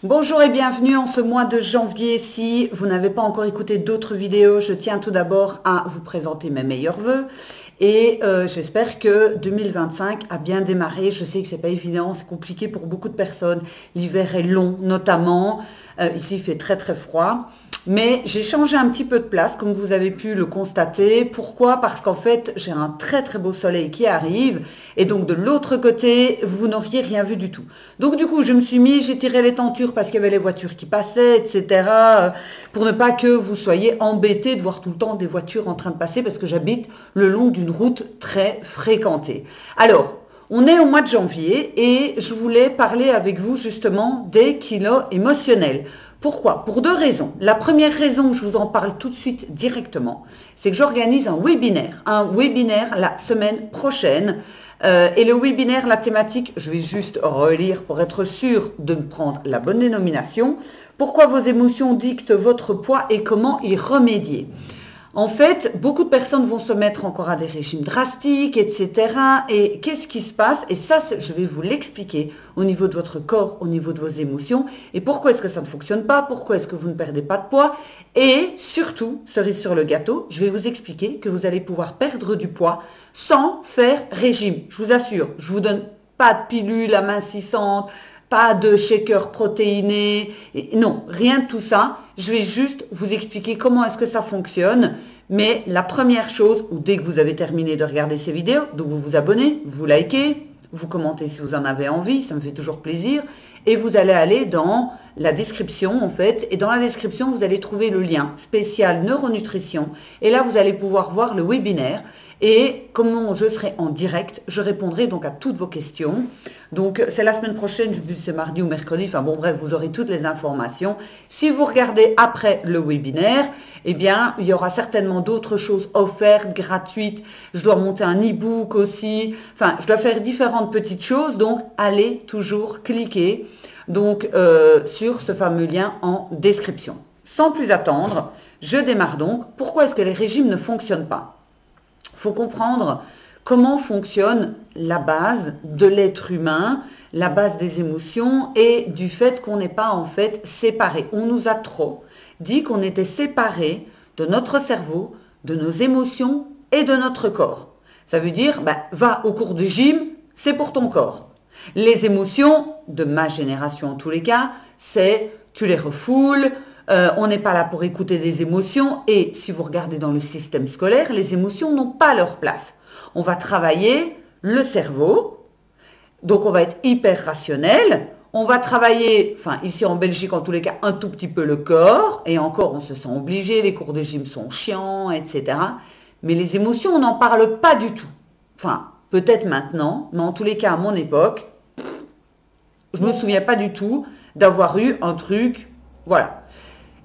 Bonjour et bienvenue en ce mois de janvier. Si vous n'avez pas encore écouté d'autres vidéos, je tiens tout d'abord à vous présenter mes meilleurs vœux. Et j'espère que 2025 a bien démarré. Je sais que c'est pas évident, c'est compliqué pour beaucoup de personnes. L'hiver est long notamment. Ici, il fait très très froid. Mais j'ai changé un petit peu de place, comme vous avez pu le constater. Pourquoi? Parce qu'en fait, j'ai un très très beau soleil qui arrive. Et donc, de l'autre côté, vous n'auriez rien vu du tout. Donc, du coup, je me suis mis, j'ai tiré les tentures parce qu'il y avait les voitures qui passaient, etc. Pour ne pas que vous soyez embêtés de voir tout le temps des voitures en train de passer parce que j'habite le long d'une route très fréquentée. Alors, on est au mois de janvier et je voulais parler avec vous justement des kilos émotionnels. Pourquoi? Pour deux raisons. La première raison, je vous en parle tout de suite directement, c'est que j'organise un webinaire la semaine prochaine. Et le webinaire, la thématique, je vais juste relire pour être sûr de me prendre la bonne dénomination. Pourquoi vos émotions dictent votre poids et comment y remédier? En fait, beaucoup de personnes vont se mettre encore à des régimes drastiques, etc. Et qu'est-ce qui se passe? Et ça, je vais vous l'expliquer au niveau de votre corps, au niveau de vos émotions. Et pourquoi est-ce que ça ne fonctionne pas? Pourquoi est-ce que vous ne perdez pas de poids? Et surtout, cerise sur le gâteau, je vais vous expliquer que vous allez pouvoir perdre du poids sans faire régime. Je vous assure, je vous donne pas de pilule amincissante, pas de shaker protéiné, non, rien de tout ça. Je vais juste vous expliquer comment est-ce que ça fonctionne. Mais la première chose, ou dès que vous avez terminé de regarder ces vidéos, donc vous vous abonnez, vous likez, vous commentez si vous en avez envie, ça me fait toujours plaisir. Et vous allez aller dans la description en fait. Et dans la description, vous allez trouver le lien spécial neuronutrition. Et là, vous allez pouvoir voir le webinaire. Et comme je serai en direct, je répondrai donc à toutes vos questions. Donc, c'est la semaine prochaine, je sais plus si c'est mardi ou mercredi. Enfin bon, bref, vous aurez toutes les informations. Si vous regardez après le webinaire, eh bien, il y aura certainement d'autres choses offertes, gratuites. Je dois monter un e-book aussi. Enfin, je dois faire différentes petites choses. Donc, allez toujours cliquer donc, sur ce fameux lien en description. Sans plus attendre, je démarre donc. Pourquoi est-ce que les régimes ne fonctionnent pas? Il faut comprendre comment fonctionne la base de l'être humain, la base des émotions et du fait qu'on n'est pas en fait séparés. On nous a trop dit qu'on était séparés de notre cerveau, de nos émotions et de notre corps. Ça veut dire, va au cours du gym, c'est pour ton corps. Les émotions, de ma génération en tous les cas, c'est tu les refoules. On n'est pas là pour écouter des émotions et si vous regardez dans le système scolaire, les émotions n'ont pas leur place. On va travailler le cerveau, donc on va être hyper rationnel, on va travailler, enfin ici en Belgique en tous les cas, un tout petit peu le corps et encore on se sent obligé, les cours de gym sont chiants, etc. Mais les émotions, on n'en parle pas du tout. Enfin, peut-être maintenant, mais en tous les cas à mon époque, je ne me souviens pas du tout d'avoir eu un truc, voilà.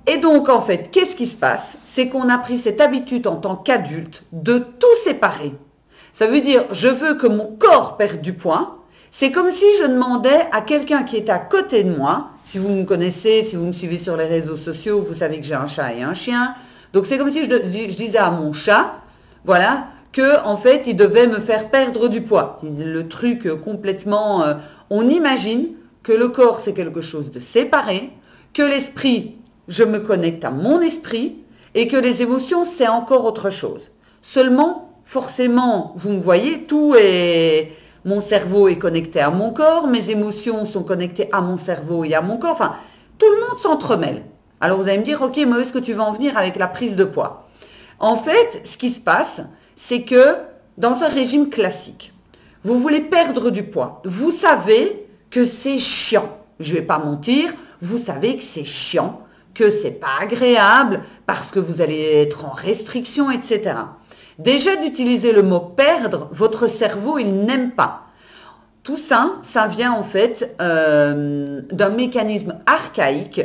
Et donc, en fait, qu'est-ce qui se passe? C'est qu'on a pris cette habitude en tant qu'adulte de tout séparer. Ça veut dire, je veux que mon corps perde du poids. C'est comme si je demandais à quelqu'un qui est à côté de moi, si vous me connaissez, si vous me suivez sur les réseaux sociaux, vous savez que j'ai un chat et un chien. Donc, c'est comme si je disais à mon chat, voilà, que en fait, il devait me faire perdre du poids. C'est le truc complètement... on imagine que le corps, c'est quelque chose de séparé, que l'esprit... je me connecte à mon esprit et que les émotions, c'est encore autre chose. Seulement, forcément, vous me voyez, mon cerveau est connecté à mon corps, mes émotions sont connectées à mon cerveau et à mon corps. Enfin, tout le monde s'entremêle. Alors, vous allez me dire, ok, mais où est-ce que tu vas en venir avec la prise de poids? En fait, ce qui se passe, c'est que dans un régime classique, vous voulez perdre du poids. Vous savez que c'est chiant. Je ne vais pas mentir, vous savez que c'est chiant, que c'est pas agréable parce que vous allez être en restriction, etc. Déjà d'utiliser le mot perdre, votre cerveau, il n'aime pas. Tout ça, ça vient en fait d'un mécanisme archaïque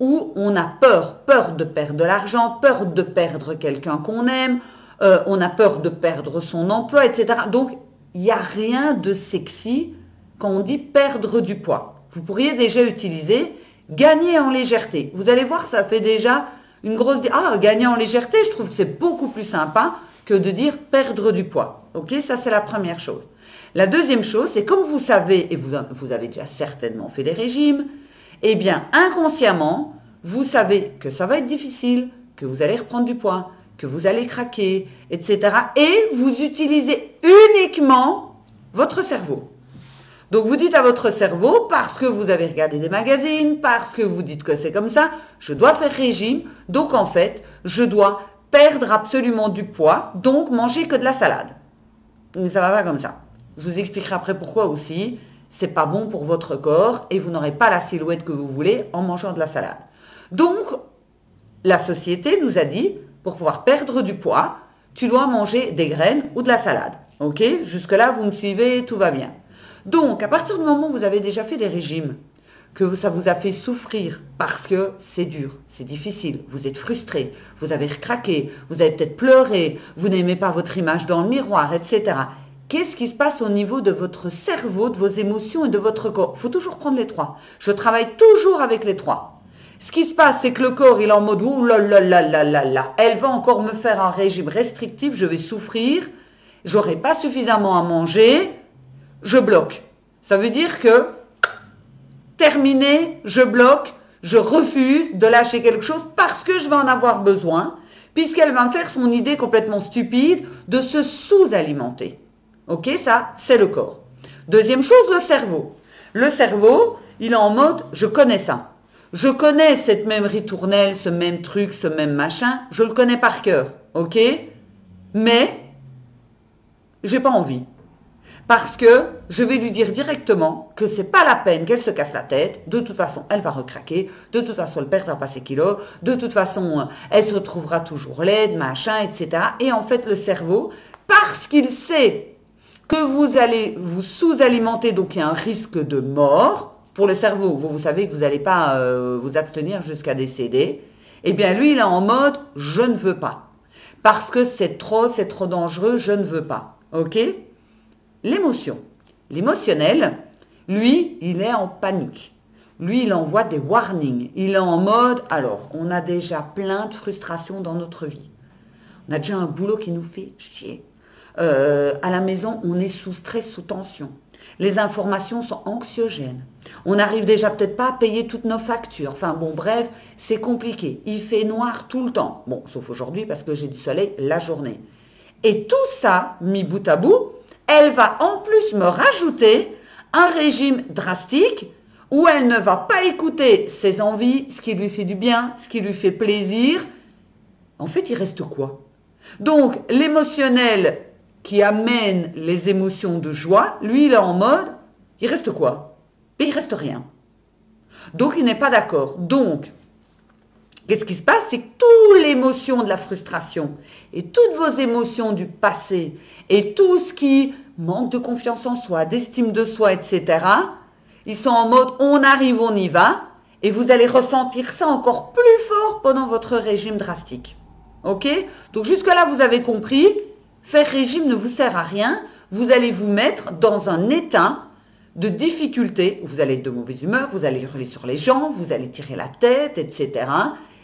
où on a peur de perdre de l'argent, peur de perdre quelqu'un qu'on aime, on a peur de perdre son emploi, etc. Donc, il n'y a rien de sexy quand on dit perdre du poids. Vous pourriez déjà utiliser gagner en légèreté. Vous allez voir, ça fait déjà une grosse... Ah, gagner en légèreté, je trouve que c'est beaucoup plus sympa que de dire perdre du poids. Ok, ça c'est la première chose. La deuxième chose, c'est comme vous savez, et vous avez déjà certainement fait des régimes, eh bien, inconsciemment, vous savez que ça va être difficile, que vous allez reprendre du poids, que vous allez craquer, etc. Et vous utilisez uniquement votre cerveau. Donc, vous dites à votre cerveau, parce que vous avez regardé des magazines, parce que vous dites que c'est comme ça, je dois faire régime, donc en fait, je dois perdre absolument du poids, donc manger que de la salade. Mais ça va pas comme ça. Je vous expliquerai après pourquoi aussi. C'est pas bon pour votre corps et vous n'aurez pas la silhouette que vous voulez en mangeant de la salade. Donc, la société nous a dit, pour pouvoir perdre du poids, tu dois manger des graines ou de la salade. Ok? Jusque-là, vous me suivez, tout va bien. Donc, à partir du moment où vous avez déjà fait des régimes, que ça vous a fait souffrir parce que c'est dur, c'est difficile, vous êtes frustré, vous avez craqué, vous avez peut-être pleuré, vous n'aimez pas votre image dans le miroir, etc. Qu'est-ce qui se passe au niveau de votre cerveau, de vos émotions et de votre corps? Il faut toujours prendre les trois. Je travaille toujours avec les trois. Ce qui se passe, c'est que le corps, il est en mode « Ouh là là là là là là, elle va encore me faire un régime restrictif, je vais souffrir, j'aurai pas suffisamment à manger, je bloque. » Ça veut dire que terminé, je bloque, je refuse de lâcher quelque chose parce que je vais en avoir besoin, puisqu'elle va me faire son idée complètement stupide de se sous-alimenter. Ok, ça, c'est le corps. Deuxième chose, le cerveau. Le cerveau, il est en mode, je connais ça. Je connais cette même ritournelle, ce même truc, ce même machin, je le connais par cœur, ok? Mais, j'ai pas envie. Parce que je vais lui dire directement que c'est pas la peine qu'elle se casse la tête. De toute façon, elle va recraquer. De toute façon, elle perdra pas ses kilos. De toute façon, elle se retrouvera toujours laide, machin, etc. Et en fait, le cerveau, parce qu'il sait que vous allez vous sous-alimenter, donc il y a un risque de mort pour le cerveau. Vous savez que vous n'allez pas vous abstenir jusqu'à décéder. Eh bien, lui, il est en mode « je ne veux pas ». Parce que c'est trop dangereux, je ne veux pas. Ok ? L'émotion. L'émotionnel, lui, il est en panique. Lui, il envoie des warnings. Il est en mode, alors, on a déjà plein de frustrations dans notre vie. On a déjà un boulot qui nous fait chier. À la maison, on est sous stress, sous tension. Les informations sont anxiogènes. On n'arrive déjà peut-être pas à payer toutes nos factures. Enfin bon, bref, c'est compliqué. Il fait noir tout le temps. Bon, sauf aujourd'hui parce que j'ai du soleil la journée. Et tout ça, mis bout à bout, elle va en plus me rajouter un régime drastique où elle ne va pas écouter ses envies, ce qui lui fait du bien, ce qui lui fait plaisir. En fait, il reste quoi? Donc, l'émotionnel qui amène les émotions de joie, lui, il est en mode, il reste quoi? Mais il reste rien. Donc, il n'est pas d'accord. Donc, qu'est-ce qui se passe? C'est que toute l'émotion de la frustration et toutes vos émotions du passé et tout ce qui manque de confiance en soi, d'estime de soi, etc., ils sont en mode on arrive, on y va, et vous allez ressentir ça encore plus fort pendant votre régime drastique. Ok? Donc jusque-là, vous avez compris, faire régime ne vous sert à rien, vous allez vous mettre dans un état de difficulté, vous allez être de mauvaise humeur, vous allez hurler sur les gens, vous allez tirer la tête, etc.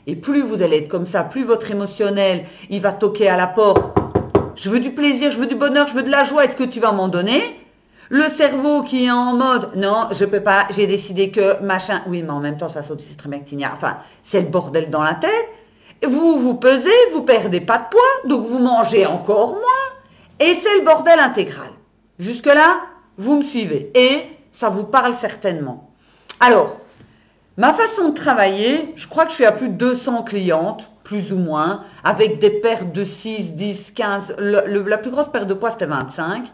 Et plus vous allez être comme ça, plus votre émotionnel, il va toquer à la porte. Je veux du plaisir, je veux du bonheur, je veux de la joie, est-ce que tu vas m'en donner? Le cerveau qui est en mode, non, je peux pas, j'ai décidé que machin. Oui, mais en même temps, de toute façon, tu sais très bien que enfin, c'est le bordel dans la tête. Vous vous pesez, vous perdez pas de poids, donc vous mangez encore moins. Et c'est le bordel intégral. Jusque-là, vous me suivez. Et ça vous parle certainement. Alors, ma façon de travailler, je crois que je suis à plus de 200 clientes, plus ou moins, avec des pertes de 6, 10, 15. La plus grosse perte de poids, c'était 25.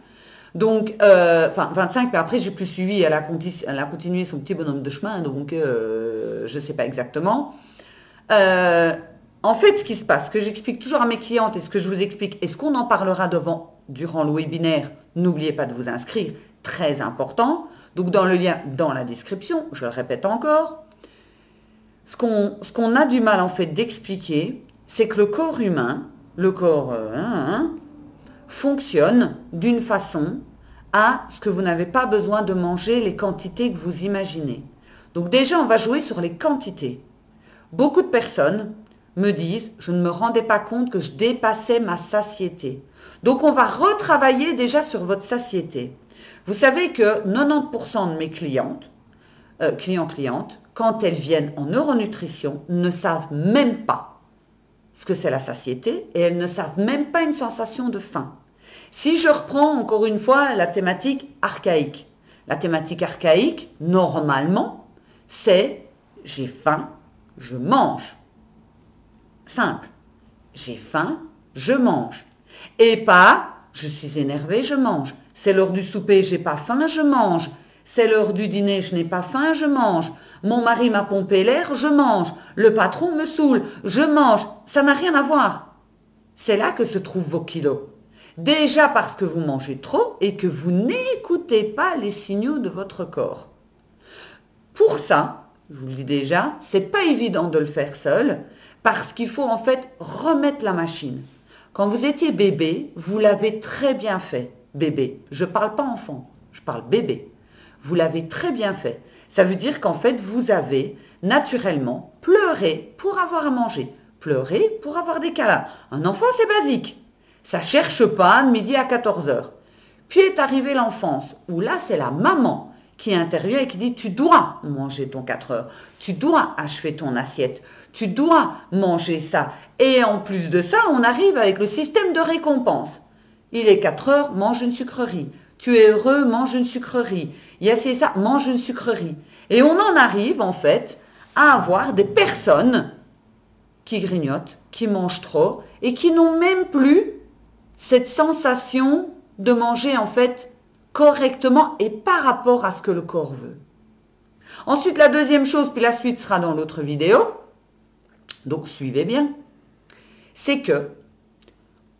Donc, enfin 25, mais après j'ai plus suivi, elle a continué son petit bonhomme de chemin, donc je ne sais pas exactement. En fait, ce qui se passe, ce que j'explique toujours à mes clientes et ce que je vous explique, et ce qu'on en parlera durant le webinaire, n'oubliez pas de vous inscrire, très important. Donc dans le lien, dans la description, je le répète encore, ce qu'on a du mal en fait d'expliquer, c'est que le corps humain, le corps fonctionne d'une façon à ce que vous n'avez pas besoin de manger les quantités que vous imaginez. Donc déjà, on va jouer sur les quantités. Beaucoup de personnes me disent, je ne me rendais pas compte que je dépassais ma satiété. Donc on va retravailler déjà sur votre satiété. Vous savez que 90% de mes clientes, clientes, quand elles viennent en neuronutrition, ne savent même pas ce que c'est la satiété et elles ne savent même pas une sensation de faim. Si je reprends encore une fois la thématique archaïque, normalement, c'est j'ai faim, je mange. Simple. J'ai faim, je mange. Et pas je suis énervé, je mange. C'est l'heure du souper, j'ai pas faim, je mange. C'est l'heure du dîner, je n'ai pas faim, je mange. Mon mari m'a pompé l'air, je mange. Le patron me saoule, je mange. Ça n'a rien à voir. C'est là que se trouvent vos kilos. Déjà parce que vous mangez trop et que vous n'écoutez pas les signaux de votre corps. Pour ça, je vous le dis déjà, c'est pas évident de le faire seul parce qu'il faut en fait remettre la machine. Quand vous étiez bébé, vous l'avez très bien fait, bébé. Je ne parle pas enfant, je parle bébé. Vous l'avez très bien fait. Ça veut dire qu'en fait, vous avez naturellement pleuré pour avoir à manger, pleuré pour avoir des câlins. Un enfant, c'est basique. Ça ne cherche pas de midi à 14 heures. Puis est arrivée l'enfance, où là, c'est la maman qui intervient et qui dit « Tu dois manger ton 4 heures, tu dois achever ton assiette, tu dois manger ça. » Et en plus de ça, on arrive avec le système de récompense. Il est 4 heures, mange une sucrerie. Tu es heureux, mange une sucrerie. Il y a ça, mange une sucrerie. Et on en arrive en fait à avoir des personnes qui grignotent, qui mangent trop et qui n'ont même plus cette sensation de manger en fait correctement et par rapport à ce que le corps veut. Ensuite, la deuxième chose, puis la suite sera dans l'autre vidéo, donc suivez bien, c'est que,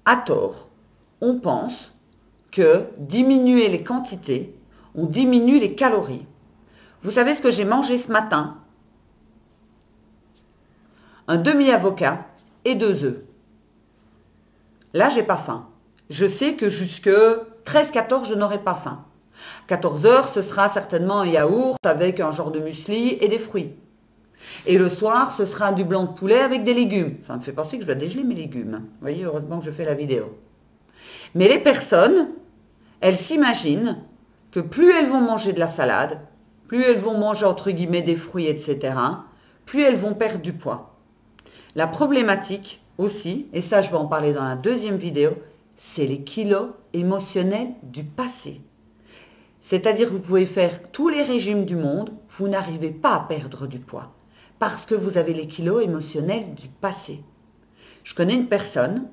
à tort, on pense que diminuer les quantités, on diminue les calories. Vous savez ce que j'ai mangé ce matin? Un demi-avocat et 2 œufs. Là, j'ai pas faim. Je sais que jusque 13-14, je n'aurai pas faim. 14 heures, ce sera certainement un yaourt avec un genre de muesli et des fruits. Et le soir, ce sera du blanc de poulet avec des légumes. Ça me fait penser que je dois dégeler mes légumes. Vous voyez, heureusement que je fais la vidéo. Mais les personnes, elles s'imaginent que plus elles vont manger de la salade, plus elles vont manger entre guillemets des fruits, etc., plus elles vont perdre du poids. La problématique aussi, et ça je vais en parler dans la deuxième vidéo, c'est les kilos émotionnels du passé. C'est-à-dire que vous pouvez faire tous les régimes du monde, vous n'arrivez pas à perdre du poids parce que vous avez les kilos émotionnels du passé. Je connais une personne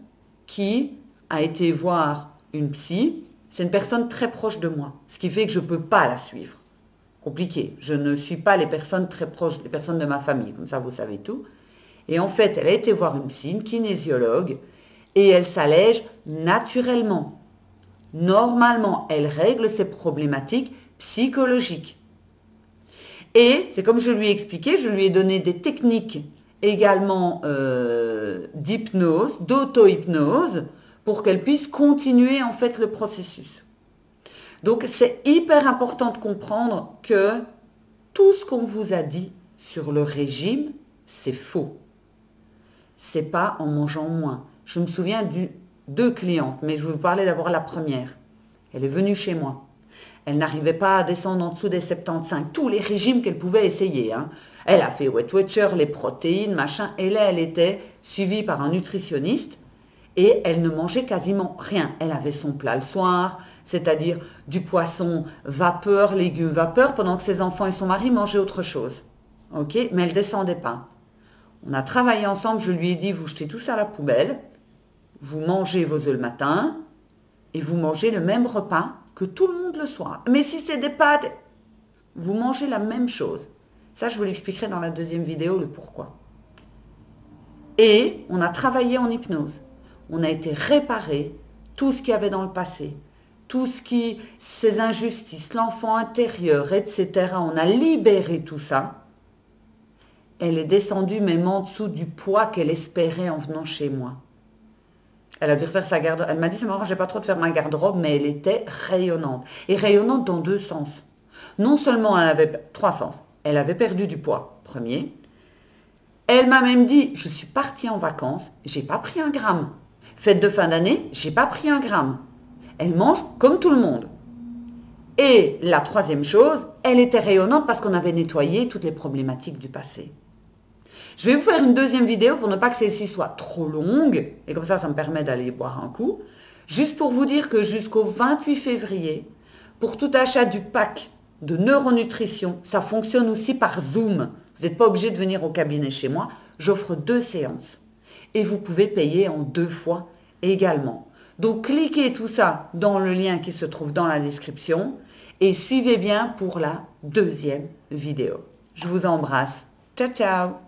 qui a été voir une psy, c'est une personne très proche de moi, ce qui fait que je ne peux pas la suivre. Compliqué, je ne suis pas les personnes très proches, les personnes de ma famille, comme ça vous savez tout. Et en fait, elle a été voir une psy, une kinésiologue, et elle s'allège naturellement. Normalement, elle règle ses problématiques psychologiques. Et c'est comme je lui ai expliqué, je lui ai donné des techniques également d'hypnose, d'auto-hypnose, pour qu'elle puisse continuer en fait le processus. Donc c'est hyper important de comprendre que tout ce qu'on vous a dit sur le régime, c'est faux. C'est pas en mangeant moins. Je me souviens de 2 clientes, mais je vais vous parler d'abord de la première. Elle est venue chez moi. Elle n'arrivait pas à descendre en dessous des 75, tous les régimes qu'elle pouvait essayer. Hein. Elle a fait Weight Watcher, les protéines, machin, et là elle était suivie par un nutritionniste et elle ne mangeait quasiment rien. Elle avait son plat le soir, c'est-à-dire du poisson vapeur, légumes vapeur, pendant que ses enfants et son mari mangeaient autre chose. Ok, mais elle ne descendait pas. On a travaillé ensemble, je lui ai dit, vous jetez tout ça à la poubelle, vous mangez vos œufs le matin et vous mangez le même repas que tout le monde le soir. Mais si c'est des pâtes, vous mangez la même chose. Ça, je vous l'expliquerai dans la deuxième vidéo, le pourquoi. Et on a travaillé en hypnose. On a été réparer tout ce qu'il y avait dans le passé. Tout ce qui, ces injustices, l'enfant intérieur, etc. On a libéré tout ça. Elle est descendue même en dessous du poids qu'elle espérait en venant chez moi. Elle a dû refaire sa garde-robe. Elle m'a dit, c'est marrant, j'ai pas trop de faire ma garde-robe, mais elle était rayonnante. Et rayonnante dans 2 sens. Non seulement elle avait 3 sens. Elle avait perdu du poids, premier. Elle m'a même dit, je suis partie en vacances, j'ai pas pris 1 gramme. Fête de fin d'année, j'ai pas pris 1 gramme. Elle mange comme tout le monde. Et la troisième chose, elle était rayonnante parce qu'on avait nettoyé toutes les problématiques du passé. Je vais vous faire une deuxième vidéo pour ne pas que celle-ci soit trop longue, et comme ça me permet d'aller boire un coup. Juste pour vous dire que jusqu'au 28 février, pour tout achat du pack de neuronutrition, ça fonctionne aussi par Zoom. Vous n'êtes pas obligé de venir au cabinet chez moi. J'offre 2 séances. Et vous pouvez payer en 2 fois également. Donc, cliquez tout ça dans le lien qui se trouve dans la description et suivez bien pour la deuxième vidéo. Je vous embrasse. Ciao, ciao!